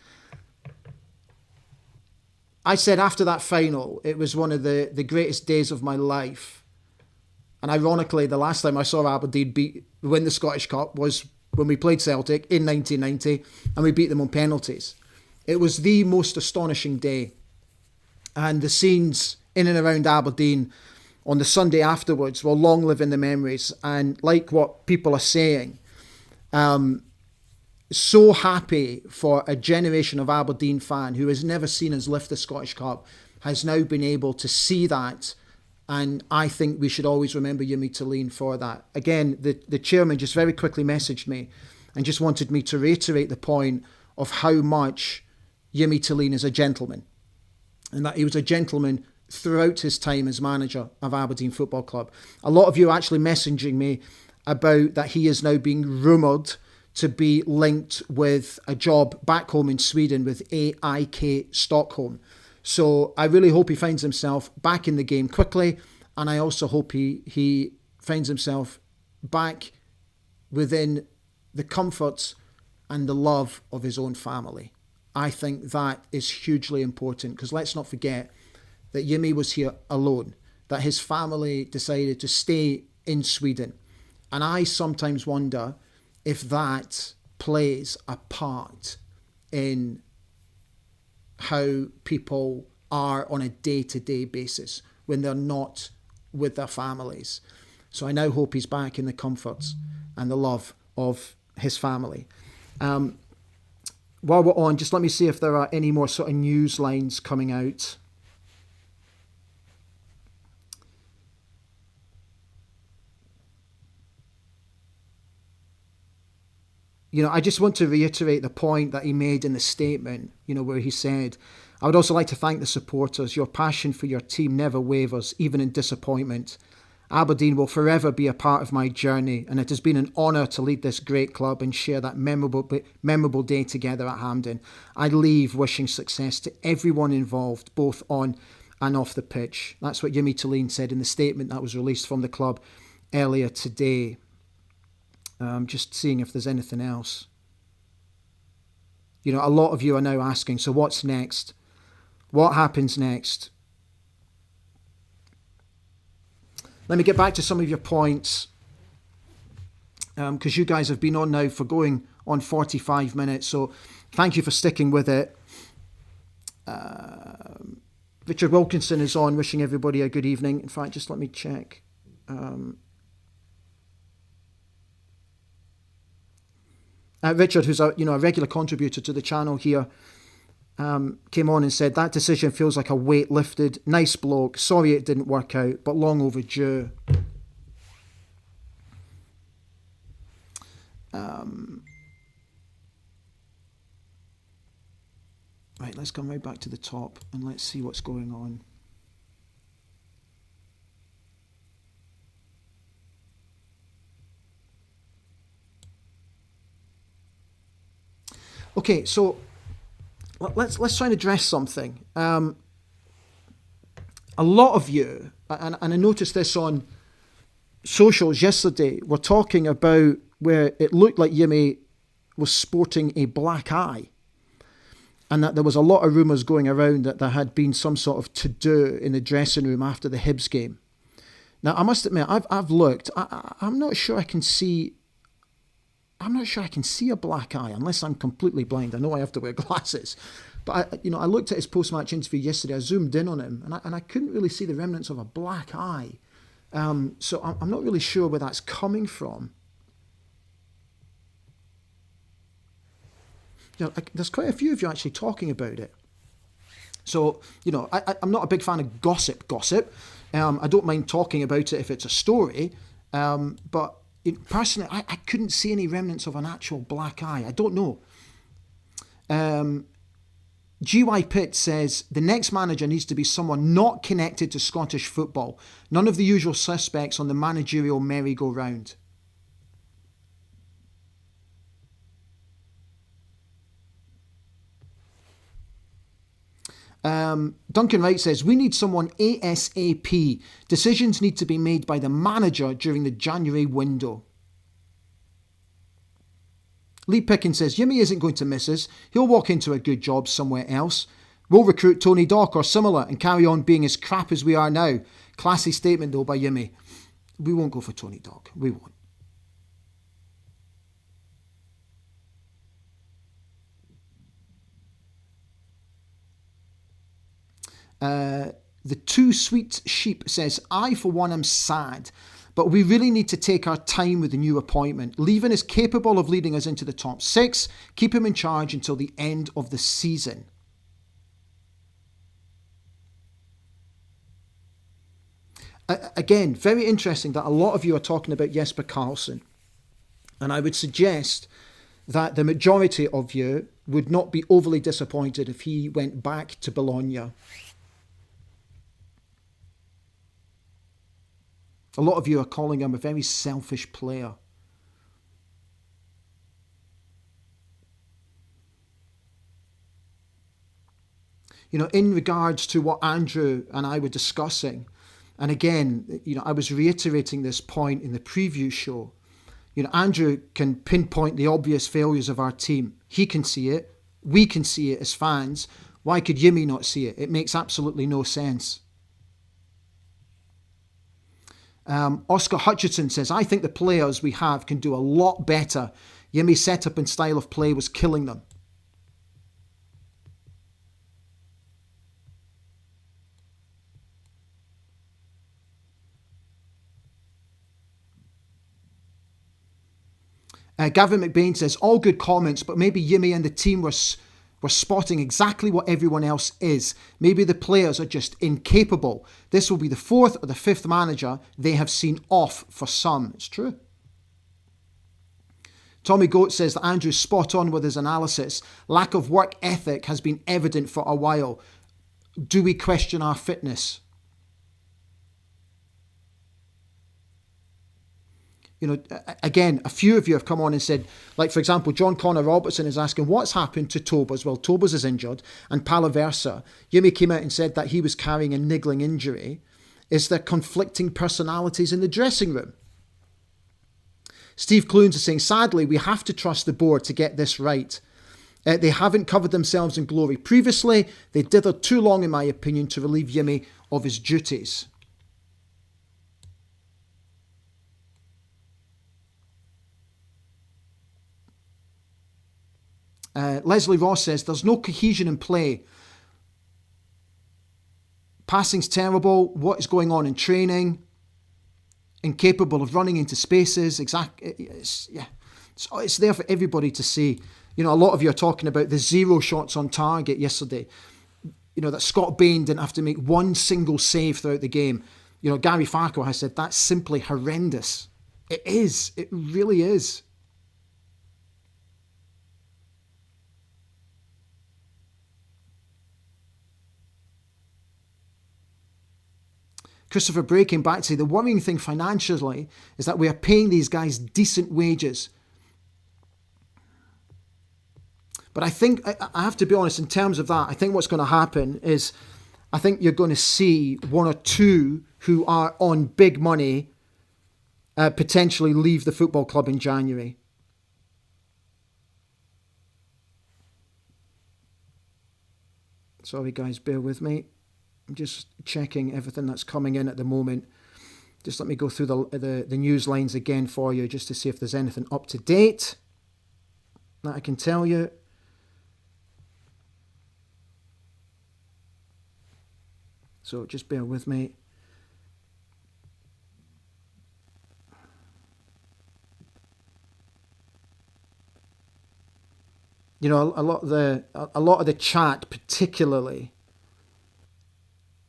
I said after that final, it was one of the greatest days of my life. And ironically, the last time I saw Aberdeen win the Scottish Cup was when we played Celtic in 1990 and we beat them on penalties. It was the most astonishing day. And the scenes in and around Aberdeen on the Sunday afterwards will long live in the memories. And like what people are saying, so happy for a generation of Aberdeen fan who has never seen us lift the Scottish Cup, has now been able to see that And I think we should always remember Jimmy Thelin for that. Again, the chairman just very quickly messaged me and just wanted me to reiterate the point of how much Jimmy Thelin is a gentleman. And that he was a gentleman throughout his time as manager of Aberdeen Football Club. A lot of you are actually messaging me about that he is now being rumoured to be linked with a job back home in Sweden with AIK Stockholm. So I really hope he finds himself back in the game quickly, and I also hope he finds himself back within the comforts and the love of his own family. I think that is hugely important, because let's not forget that Jimmy was here alone, that his family decided to stay in Sweden. And I sometimes wonder if that plays a part in how people are on a day-to-day basis when they're not with their families. So I now hope he's back in the comforts and the love of his family. While we're on, just let me see if there are any more sort of news lines coming out. I just want to reiterate the point that he made in the statement, where he said, I would also like to thank the supporters. Your passion for your team never wavers, even in disappointment. Aberdeen will forever be a part of my journey, and it has been an honour to lead this great club and share that memorable day together at Hampden. I leave wishing success to everyone involved, both on and off the pitch. That's what Jimmy Thelin said in the statement that was released from the club earlier today. Just seeing if there's anything else. A lot of you are now asking, so what's next? What happens next? Let me get back to some of your points, because you guys have been on now for going on 45 minutes, so thank you for sticking with it. Richard Wilkinson is on, wishing everybody a good evening. In fact, just let me check. Richard, who's a regular contributor to the channel here, came on and said, that decision feels like a weight lifted. Nice bloke. Sorry it didn't work out, but long overdue. Right, let's come right back to the top and let's see what's going on. Okay, so let's try and address something. A lot of you, and I noticed this on socials yesterday, were talking about where it looked like Jimmy was sporting a black eye, and that there was a lot of rumours going around that there had been some sort of to-do in the dressing room after the Hibs game. Now, I must admit, I've looked. I'm not sure I can see a black eye unless I'm completely blind. I know I have to wear glasses, but I looked at his post-match interview yesterday. I zoomed in on him, and I couldn't really see the remnants of a black eye. So I'm not really sure where that's coming from. There's quite a few of you actually talking about it. So I'm not a big fan of gossip. I don't mind talking about it if it's a story, but personally, I couldn't see any remnants of an actual black eye. I don't know. GY Pitt says, the next manager needs to be someone not connected to Scottish football. None of the usual suspects on the managerial merry-go-round. Duncan Wright says, we need someone ASAP. Decisions need to be made by the manager during the January window. Lee Pickens says, Jimmy isn't going to miss us. He'll walk into a good job somewhere else. We'll recruit Tony Dock or similar and carry on being as crap as we are now. Classy statement though by Jimmy. We won't go for Tony Dock. We won't. The Two Sweet Sheep says, I for one am sad, but we really need to take our time with the new appointment. Leaving is capable of leading us into the top 6. Keep him in charge until the end of the season. Again, very interesting that a lot of you are talking about Jesper Karlsson. And I would suggest that the majority of you would not be overly disappointed if he went back to Bologna. A lot of you are calling him a very selfish player. In regards to what Andrew and I were discussing, and again, I was reiterating this point in the preview show. Andrew can pinpoint the obvious failures of our team. He can see it. We can see it as fans. Why could Jimmy not see it? It makes absolutely no sense. Oscar Hutchinson says, I think the players we have can do a lot better. Jimmy's setup and style of play was killing them. Gavin McBain says, all good comments, but maybe Jimmy and the team were spotting exactly what everyone else is. Maybe the players are just incapable. This will be the fourth or the fifth manager they have seen off for some. It's true. Tommy Goat says that Andrew's spot on with his analysis. Lack of work ethic has been evident for a while. Do we question our fitness? Again, a few of you have come on and said, like, for example, John Connor Robertson is asking, what's happened to Tobers? Well, Tobers is injured, and Palaversa. Jimmy came out and said that he was carrying a niggling injury. Is there conflicting personalities in the dressing room? Steve Clunes is saying, sadly, we have to trust the board to get this right. They haven't covered themselves in glory previously. They dithered too long, in my opinion, to relieve Jimmy of his duties. Leslie Ross says, there's no cohesion in play. Passing's terrible. What is going on in training? Incapable of running into spaces. It's there for everybody to see. A lot of you are talking about the 0 shots on target yesterday. That Scott Bain didn't have to make one single save throughout the game. Gary Farquhar has said that's simply horrendous. It is. It really is. Christopher Bray came back to say the worrying thing financially is that we are paying these guys decent wages. But I think, I have to be honest, in terms of that, I think what's going to happen is I think you're going to see one or two who are on big money potentially leave the football club in January. Sorry guys, bear with me. I'm just checking everything that's coming in at the moment. Just let me go through the news lines again for you just to see if there's anything up to date that I can tell you. So just bear with me. A lot of the chat particularly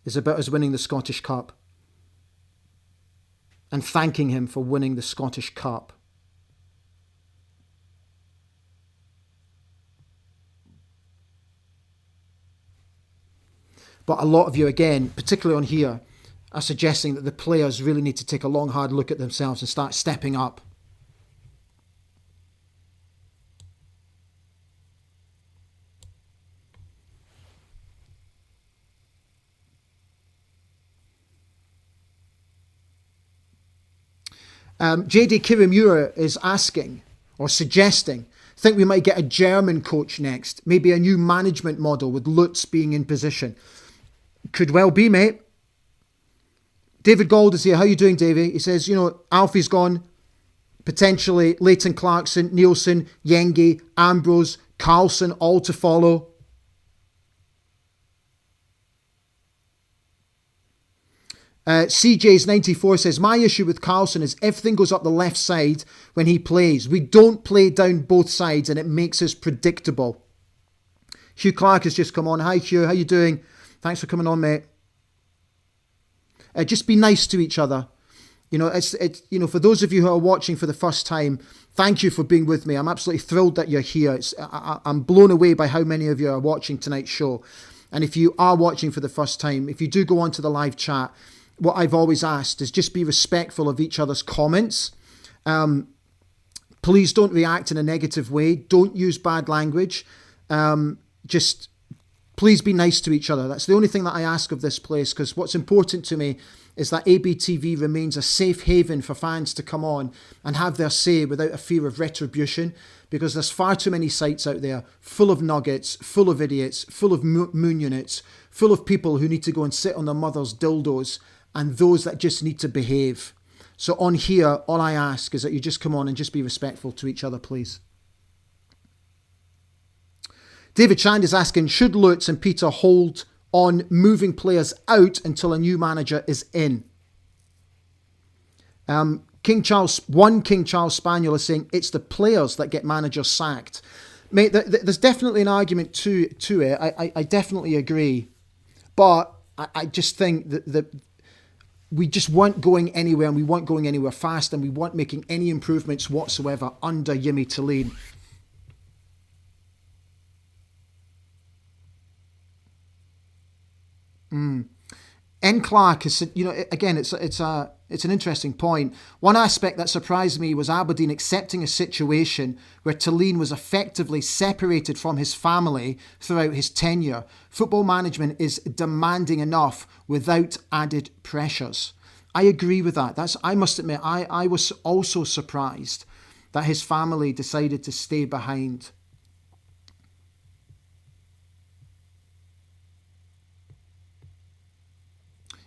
is about us winning the Scottish Cup and thanking him for winning the Scottish Cup. But a lot of you, again, particularly on here, are suggesting that the players really need to take a long, hard look at themselves and start stepping up. JD Kirimura is asking or suggesting, think we might get a German coach next, maybe a new management model with Lutz being in position. Could well be, mate. David Gold is here. How you doing, Davey? He says, Alfie's gone. Potentially Leighton Clarkson, Nielsen, Yengi, Ambrose, Carlson, all to follow. CJ's 94 says, my issue with Carlson is everything goes up the left side when he plays. We don't play down both sides and it makes us predictable. Hugh Clark has just come on. Hi Hugh, how you doing? Thanks for coming on, mate. Just be nice to each other. It's for those of you who are watching for the first time, thank you for being with me. I'm absolutely thrilled that you're here. I'm blown away by how many of you are watching tonight's show. And if you are watching for the first time, if you do go onto the live chat, what I've always asked is just be respectful of each other's comments. Please don't react in a negative way. Don't use bad language. Just please be nice to each other. That's the only thing that I ask of this place, because what's important to me is that ABTV remains a safe haven for fans to come on and have their say without a fear of retribution, because there's far too many sites out there full of nuggets, full of idiots, full of moon units, full of people who need to go and sit on their mother's dildos, and those that just need to behave. So on here, all I ask is that you just come on and just be respectful to each other, please. David Chand is asking, should Lutz and Peter hold on moving players out until a new manager is in? King Charles Spaniel is saying it's the players that get managers sacked. Mate, there's definitely an argument to it. I definitely agree. But I just think that we just weren't going anywhere, and we weren't going anywhere fast, and we weren't making any improvements whatsoever under Jimmy Thelin. N. Clark has said, again, it's an interesting point. One aspect that surprised me was Aberdeen accepting a situation where Thelin was effectively separated from his family throughout his tenure. Football management is demanding enough without added pressures. I agree with that. I must admit, I was also surprised that his family decided to stay behind.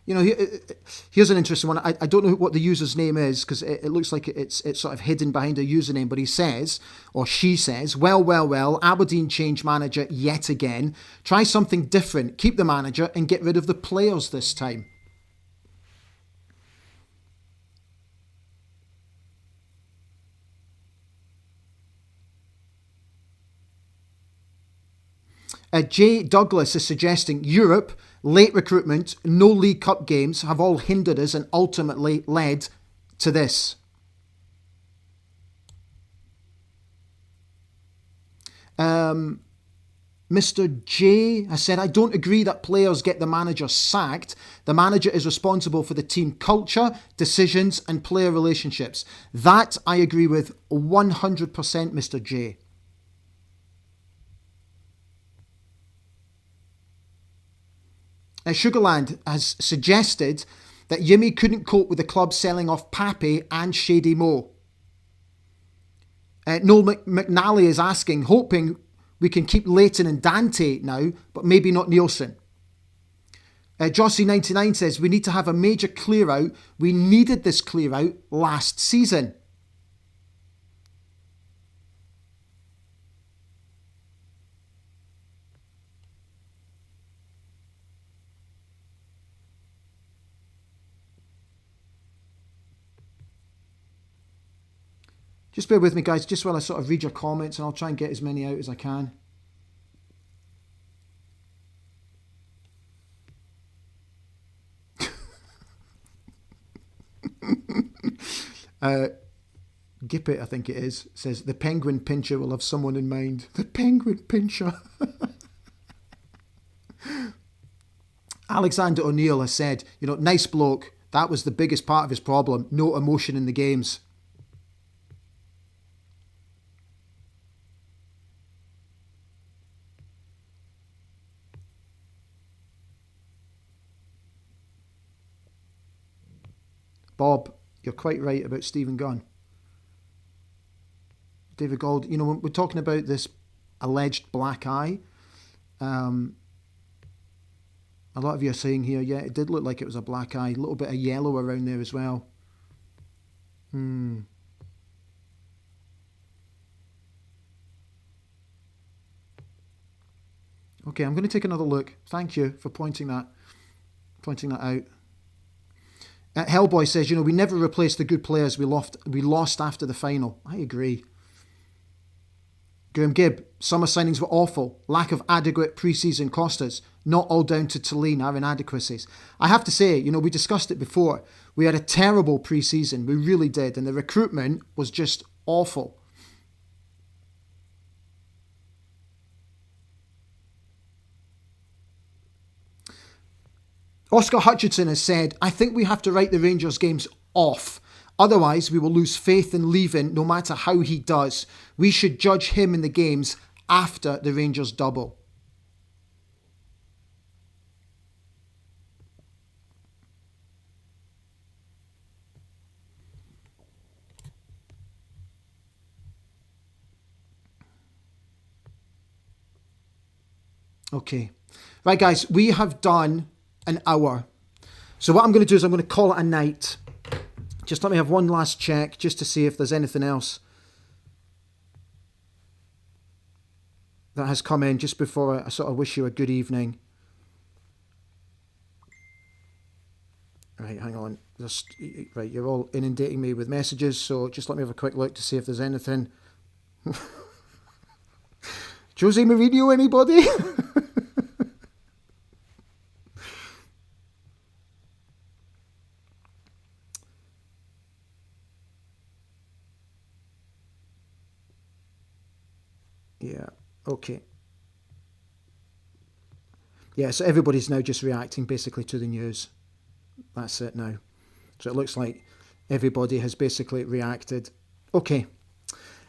Here's an interesting one. I don't know what the user's name is, because it looks like it's sort of hidden behind a username, but he says, or she says, well, Aberdeen change manager yet again. Try something different. Keep the manager and get rid of the players this time. Jay Douglas is suggesting Europe, late recruitment, no League Cup games have all hindered us and ultimately led to this. Mr. J has said, I don't agree that players get the manager sacked. The manager is responsible for the team culture, decisions and player relationships. That I agree with 100%, Mr. J. Sugarland has suggested that Yimmy couldn't cope with the club selling off Pape and Shady Mo. Noel McNally is asking, hoping we can keep Leighton and Dante now, but maybe not Nielsen. Jossie99 says, we need to have a major clear out. We needed this clear out last season. Just bear with me, guys, just while I sort of read your comments, and I'll try and get as many out as I can. Gippet, I think it is, says, the penguin pincher will have someone in mind. The penguin pincher. Alexander O'Neill has said, nice bloke. That was the biggest part of his problem. No emotion in the games. Bob, you're quite right about Stephen Gunn. David Gold, when we're talking about this alleged black eye, a lot of you are saying here, yeah, it did look like it was a black eye. A little bit of yellow around there as well. Okay, I'm going to take another look. Thank you for pointing that out. Hellboy says, we never replaced the good players we lost after the final. I agree. Graham Gibb, summer signings were awful. Lack of adequate pre-season cost us. Not all down to Thelin, our inadequacies. I have to say, we discussed it before. We had a terrible pre-season. We really did. And the recruitment was just awful. Oscar Hutchinson has said, I think we have to write the Rangers games off. Otherwise, we will lose faith in leaving no matter how he does. We should judge him in the games after the Rangers double. Okay. Right, guys, we have done an hour. So what I'm going to do is I'm going to call it a night. Just let me have one last check just to see if there's anything else that has come in just before I sort of wish you a good evening. Right, hang on. Right, you're all inundating me with messages, so just let me have a quick look to see if there's anything. Jose Mourinho, anybody? Yeah, okay. Yeah, so everybody's now just reacting basically to the news. That's it now. So it looks like everybody has basically reacted. Okay.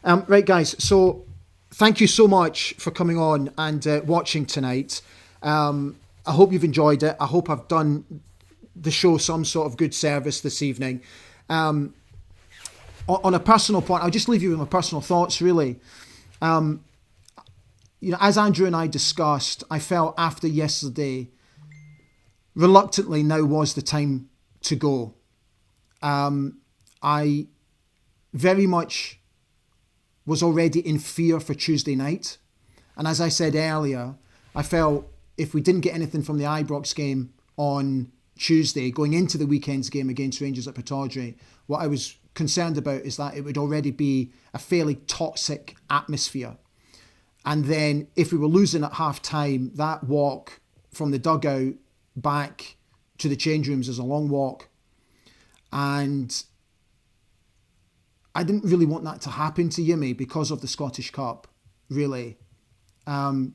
Right, guys, so thank you so much for coming on and watching tonight. I hope you've enjoyed it. I hope I've done the show some sort of good service this evening. On a personal point, I'll just leave you with my personal thoughts, really. As Andrew and I discussed, I felt after yesterday, reluctantly now was the time to go. I very much was already in fear for Tuesday night. And as I said earlier, I felt if we didn't get anything from the Ibrox game on Tuesday, going into the weekend's game against Rangers at Pittodrie, what I was concerned about is that it would already be a fairly toxic atmosphere. And then if we were losing at half time, that walk from the dugout back to the change rooms is a long walk. And I didn't really want that to happen to Yimmy because of the Scottish Cup, really.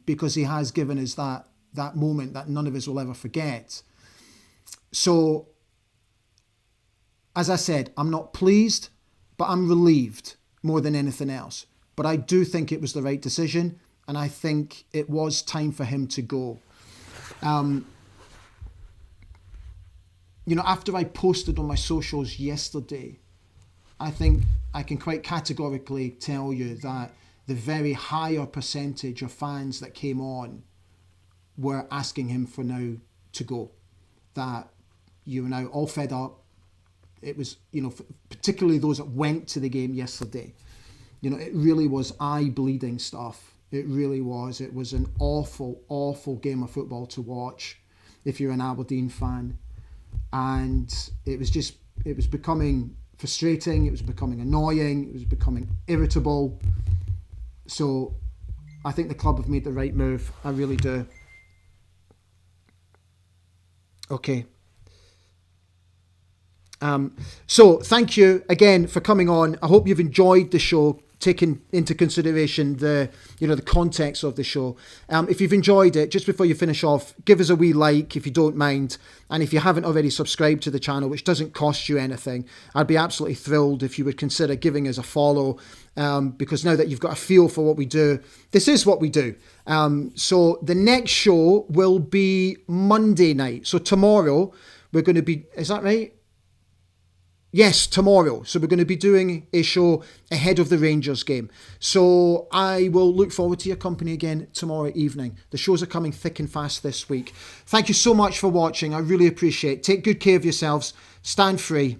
Because he has given us that moment that none of us will ever forget. So, as I said, I'm not pleased, but I'm relieved more than anything else. But I do think it was the right decision, and I think it was time for him to go. After I posted on my socials yesterday, I think I can quite categorically tell you that the very higher percentage of fans that came on were asking him for now to go. That you were now all fed up. It was, particularly those that went to the game yesterday. It really was eye-bleeding stuff. It really was. It was an awful, awful game of football to watch if you're an Aberdeen fan. And it was becoming frustrating. It was becoming annoying. It was becoming irritable. So I think the club have made the right move. I really do. Okay. So thank you again for coming on. I hope you've enjoyed the show, taking into consideration the context of the show. If you've enjoyed it, just before you finish off, give us a wee like if you don't mind. And if you haven't already subscribed to the channel, which doesn't cost you anything, I'd be absolutely thrilled if you would consider giving us a follow. Because now that you've got a feel for what we do, this is what we do. So the next show will be Monday night. So tomorrow we're going to be, is that right? Yes, tomorrow. So we're going to be doing a show ahead of the Rangers game. So I will look forward to your company again tomorrow evening. The shows are coming thick and fast this week. Thank you so much for watching. I really appreciate it. Take good care of yourselves. Stand free.